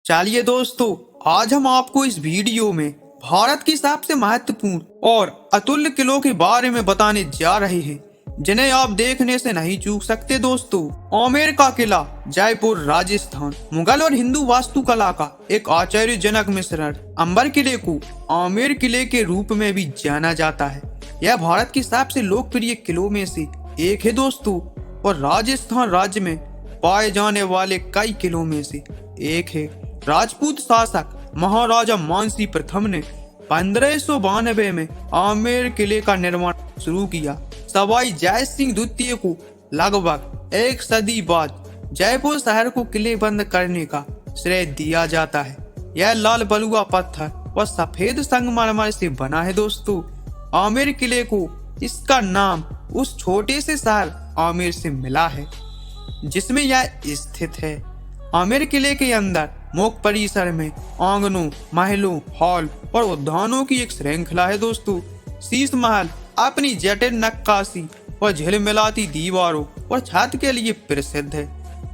चलिए दोस्तों, आज हम आपको इस वीडियो में भारत की सबसे महत्वपूर्ण और अतुल्य किलों के बारे में बताने जा रहे हैं, जिन्हें आप देखने से नहीं चूक सकते। दोस्तों, आमेर का किला जयपुर राजस्थान मुगल और हिंदू वास्तुकला का एक आश्चर्यजनक मिश्रण। अंबर किले को आमेर किले के रूप में भी जाना जाता है। यह भारत के सबसे लोकप्रिय किलों में से एक है दोस्तों, और राजस्थान राज्य में पाए जाने वाले कई किलों में से एक है। राजपूत शासक महाराजा मानसी प्रथम ने 1592 में आमेर किले का निर्माण शुरू किया। सवाई जय सिंह द्वितीय को लगभग एक सदी बाद जयपुर शहर को किलेबंद करने का श्रेय दिया जाता है। यह लाल बलुआ पत्थर और सफेद संगमरमर से बना है। दोस्तों, आमेर किले को इसका नाम उस छोटे से शहर आमेर से मिला है जिसमें यह स्थित है। आमेर किले के अंदर मुख्य परिसर में आंगनों, महलों, हॉल और उद्यानों की एक श्रृंखला है। दोस्तों, शीश महल अपनी जटिल नक्काशी और झिलमिलाती दीवारों और छत के लिए प्रसिद्ध है।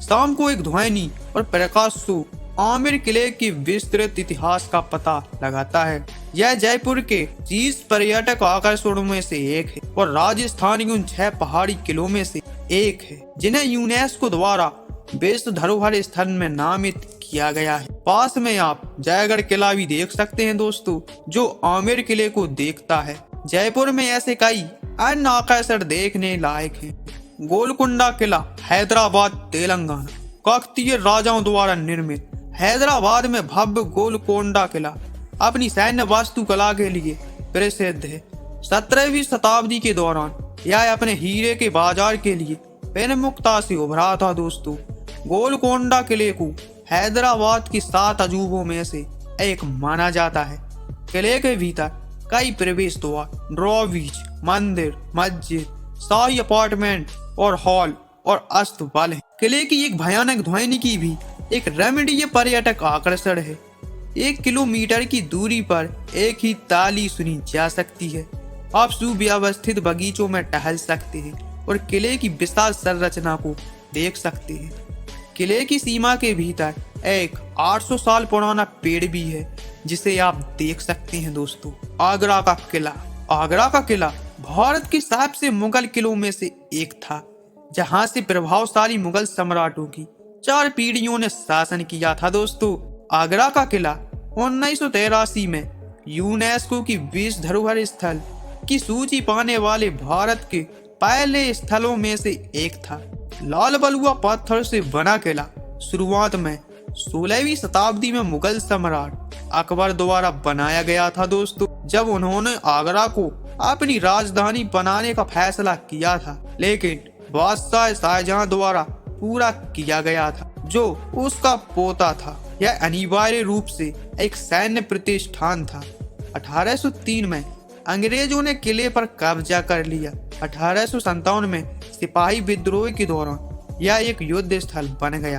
शाम को एक ध्वनि और प्रकाश शो आमेर किले के विस्तृत इतिहास का पता लगाता है। यह जयपुर के 30 पर्यटक आकर्षणों में से एक है और राजस्थान के उन 6 पहाड़ी किलों में से एक है जिन्हें यूनेस्को द्वारा विश्व धरोहर स्थल में नामित किया गया है। पास में आप जयगढ़ किला भी देख सकते हैं दोस्तों, जो आमेर किले को देखता है। जयपुर में ऐसे कई अन्य आकर्षण देखने लायक हैं। गोलकुंडा किला हैदराबाद तेलंगाना काकतीय राजाओं द्वारा निर्मित। हैदराबाद में भव्य गोलकोंडा किला अपनी सैन्य वास्तुकला के लिए प्रसिद्ध है। 17वीं शताब्दी के दौरान यह अपने हीरे के बाजार के लिए प्रमुखता से उभरा था। दोस्तों, गोलकोंडा किले को हैदराबाद की 7 अजूबों में से एक माना जाता है। किले के भीतर कई प्रवेश द्वार, ड्रॉवेज, मंदिर, मस्जिद, शाही अपार्टमेंट और हॉल और अस्तबल है। किले की एक भयानक ध्वनि की भी एक रमणीय पर्यटक आकर्षण है। 1 किलोमीटर की दूरी पर एक ही ताली सुनी जा सकती है। आप सुव्यवस्थित बगीचों में टहल सकते हैं और किले की विशाल संरचना को देख सकते हैं। किले की सीमा के भीतर एक 800 साल पुराना पेड़ भी है जिसे आप देख सकते हैं। दोस्तों, आगरा का किला। आगरा का किला भारत के सबसे मुगल किलों में से एक था, जहां से प्रभावशाली मुगल सम्राटों की 4 पीढ़ियों ने शासन किया था। दोस्तों, आगरा का किला 1983 में यूनेस्को की विश्व धरोहर स्थल की सूची पाने वाले भारत के पहले स्थलों में से एक था। लाल बलुआ पत्थर से बना किला शुरुआत में 16वीं शताब्दी में मुगल सम्राट अकबर द्वारा बनाया गया था। दोस्तों, जब उन्होंने आगरा को अपनी राजधानी बनाने का फैसला किया था, लेकिन बादशाह शाहजहां द्वारा पूरा किया गया था, जो उसका पोता था। यह अनिवार्य रूप से एक सैन्य प्रतिष्ठान था। 1803 में अंग्रेजों ने किले पर कब्जा कर लिया। 1857 में सिपाही विद्रोह के दौरान यह एक युद्ध स्थल बन गया।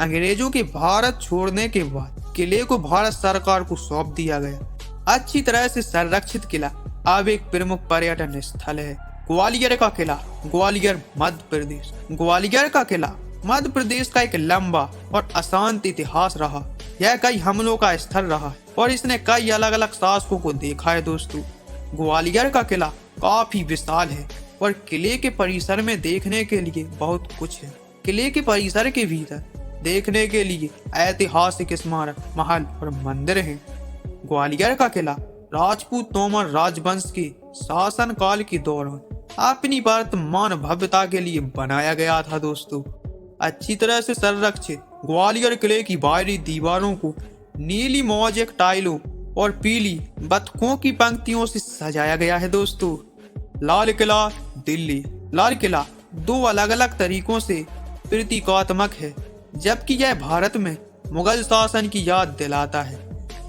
अंग्रेजों के भारत छोड़ने के बाद किले को भारत सरकार को सौंप दिया गया। अच्छी तरह से संरक्षित किला अब एक प्रमुख पर्यटन स्थल है। ग्वालियर का किला, ग्वालियर मध्य प्रदेश। ग्वालियर का किला मध्य प्रदेश का एक लंबा और अशांत इतिहास रहा। यह कई हमलों का स्थल रहा और इसने कई अलग अलग शासकों को देखा है। दोस्तों, ग्वालियर का किला काफी विशाल है और किले के परिसर में देखने के लिए बहुत कुछ है। किले के परिसर के भीतर देखने के लिए ऐतिहासिक स्मारक, महल और मंदिर हैं। ग्वालियर का किला राजपूत तोमर राजवंश के शासन काल के दौरान अपनी वर्तमान भव्यता के लिए बनाया गया था। दोस्तों, अच्छी तरह से संरक्षित ग्वालियर किले की बाहरी दीवारों को नीली मोज़ेक टाइलों और पीली बतखों की पंक्तियों से सजाया गया है। दोस्तों, लाल किला दिल्ली। लाल किला 2 अलग अलग तरीकों से प्रतीकात्मक है, जबकि यह भारत में मुगल शासन की याद दिलाता है।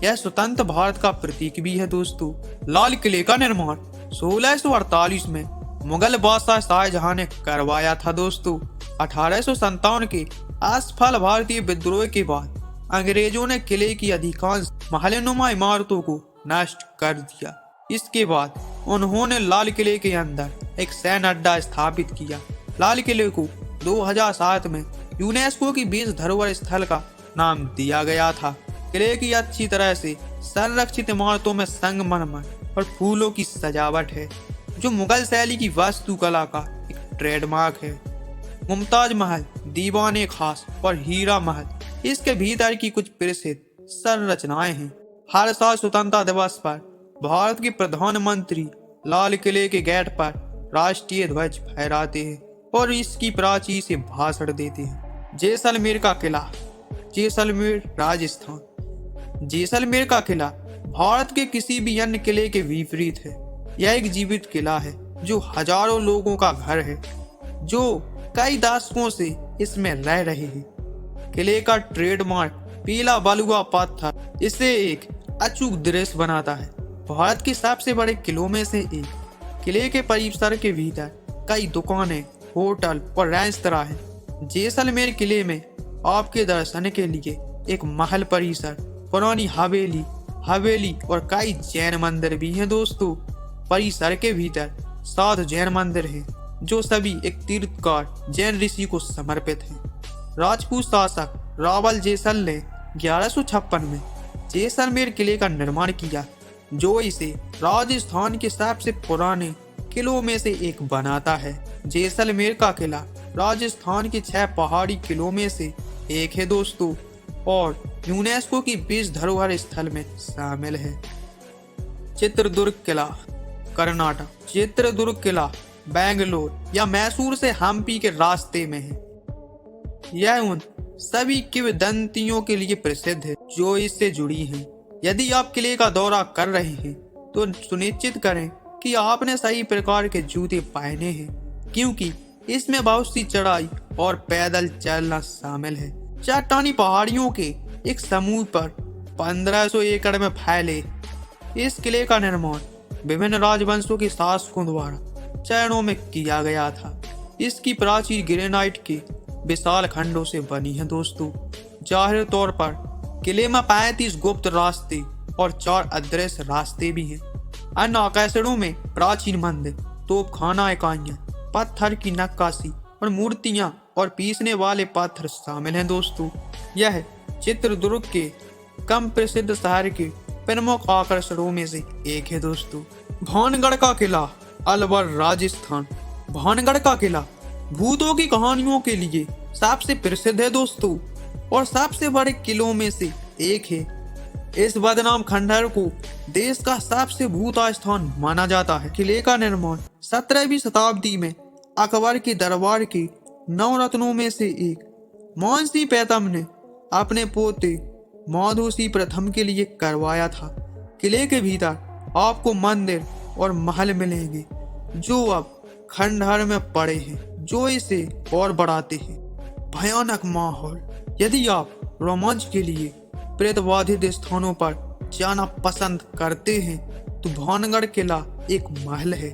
यह स्वतंत्र भारत का प्रतीक भी है। दोस्तों, लाल किले का निर्माण 1648 में मुगल बादशाह शाहजहां ने करवाया था। दोस्तों, 1857 के असफल भारतीय विद्रोह के बाद अंग्रेजों ने किले की अधिकांश महलनुमा इमारतों को नष्ट कर दिया। इसके बाद उन्होंने लाल किले के अंदर एक सैन्य अड्डा स्थापित किया। लाल किले को 2007 में यूनेस्को की विश्व धरोहर स्थल का नाम दिया गया था। किले की अच्छी तरह से संरक्षित इमारतों में संगमरमर और फूलों की सजावट है, जो मुगल शैली की वास्तुकला का एक ट्रेडमार्क है। मुमताज महल, दीवाने खास और हीरा महल इसके भीतर की कुछ प्रसिद्ध संरचनाएं हैं। हर साल स्वतंत्रता दिवस पर भारत के प्रधानमंत्री लाल किले के गेट पर राष्ट्रीय ध्वज फहराते हैं और इसकी प्राचीर से भाषण देते हैं। जैसलमेर का किला, जैसलमेर राजस्थान। जैसलमेर का किला भारत के किसी भी अन्य किले के विपरीत है। यह एक जीवित किला है जो हजारों लोगों का घर है, जो कई दशकों से इसमें रह रहे हैं। किले का ट्रेडमार्क पीला बलुआ पत्थर इसे एक अचूक दृश्य बनाता है। भारत के सबसे बड़े किलों में से एक। किले के परिसर के भीतर कई दुकानें, होटल और रेस्तरां हैं। जैसलमेर किले में आपके दर्शन के लिए एक महल परिसर, पुरानी हवेली और कई जैन मंदिर भी हैं दोस्तों। परिसर के भीतर 7 जैन मंदिर हैं, जो सभी एक तीर्थकार जैन ऋषि को समर्पित हैं। राजपूत शासक रावल जैसल ने 1156 में जैसलमेर किले का निर्माण किया, जो इसे राजस्थान के सबसे पुराने किलों में से एक बनाता है। जैसलमेर का किला राजस्थान के 6 पहाड़ी किलों में से एक है दोस्तों, और यूनेस्को की विश्व धरोहर स्थल में शामिल है। चित्रदुर्ग किला, कर्नाटक। चित्रदुर्ग किला बेंगलोर या मैसूर से हम्पी के रास्ते में है। यह उन सभी किंवदंतियों के लिए प्रसिद्ध है जो इससे जुड़ी हैं। यदि आप किले का दौरा कर रहे हैं तो सुनिश्चित करें कि आपने सही प्रकार के जूते पहने हैं, क्योंकि इसमें बहुत सी चढ़ाई और पैदल चलना शामिल है। चट्टानी पहाड़ियों के एक समूह पर 1500 एकड़ में फैले इस किले का निर्माण विभिन्न राजवंशों के शासकों द्वारा चरणों में किया गया था। इसकी प्राचीर ग्रेनाइट के विशाल खंडों से बनी है दोस्तों। जाहिर तौर पर किले में 35 गुप्त रास्ते और 4 अदृश्य रास्ते भी हैं। अन्य आकर्षणों में प्राचीन मंदिर, तोपखाना इकाइयां, पत्थर की नक्काशी और मूर्तियां और पीसने वाले पत्थर शामिल हैं दोस्तों। यह चित्रदुर्ग के कम प्रसिद्ध शहर के प्रमुख आकर्षणों में से एक है दोस्तों। भानगढ़ का किला, अलवर, राजस्थान। भानगढ़ का किला भूतों की कहानियों के लिए सबसे प्रसिद्ध है दोस्तों, और सबसे बड़े किलों में से एक है। इस बदनाम खंडहर को देश का सबसे भूता स्थान माना जाता है। किले का निर्माण 17वीं शताब्दी में अकबर के दरबार के 9 रत्नों में से एक मानसी पैतम ने अपने पोते माधोसी प्रथम के लिए करवाया था। किले के भीतर आपको मंदिर और महल मिलेंगे, जो अब खंडहर में पड़े हैं, जो इसे और बढ़ाते हैं। भयानक माहौल। यदि आप रोमांच के लिए प्रेतबाधित स्थानों पर जाना पसंद करते हैं तो भानगढ़ किला एक महल है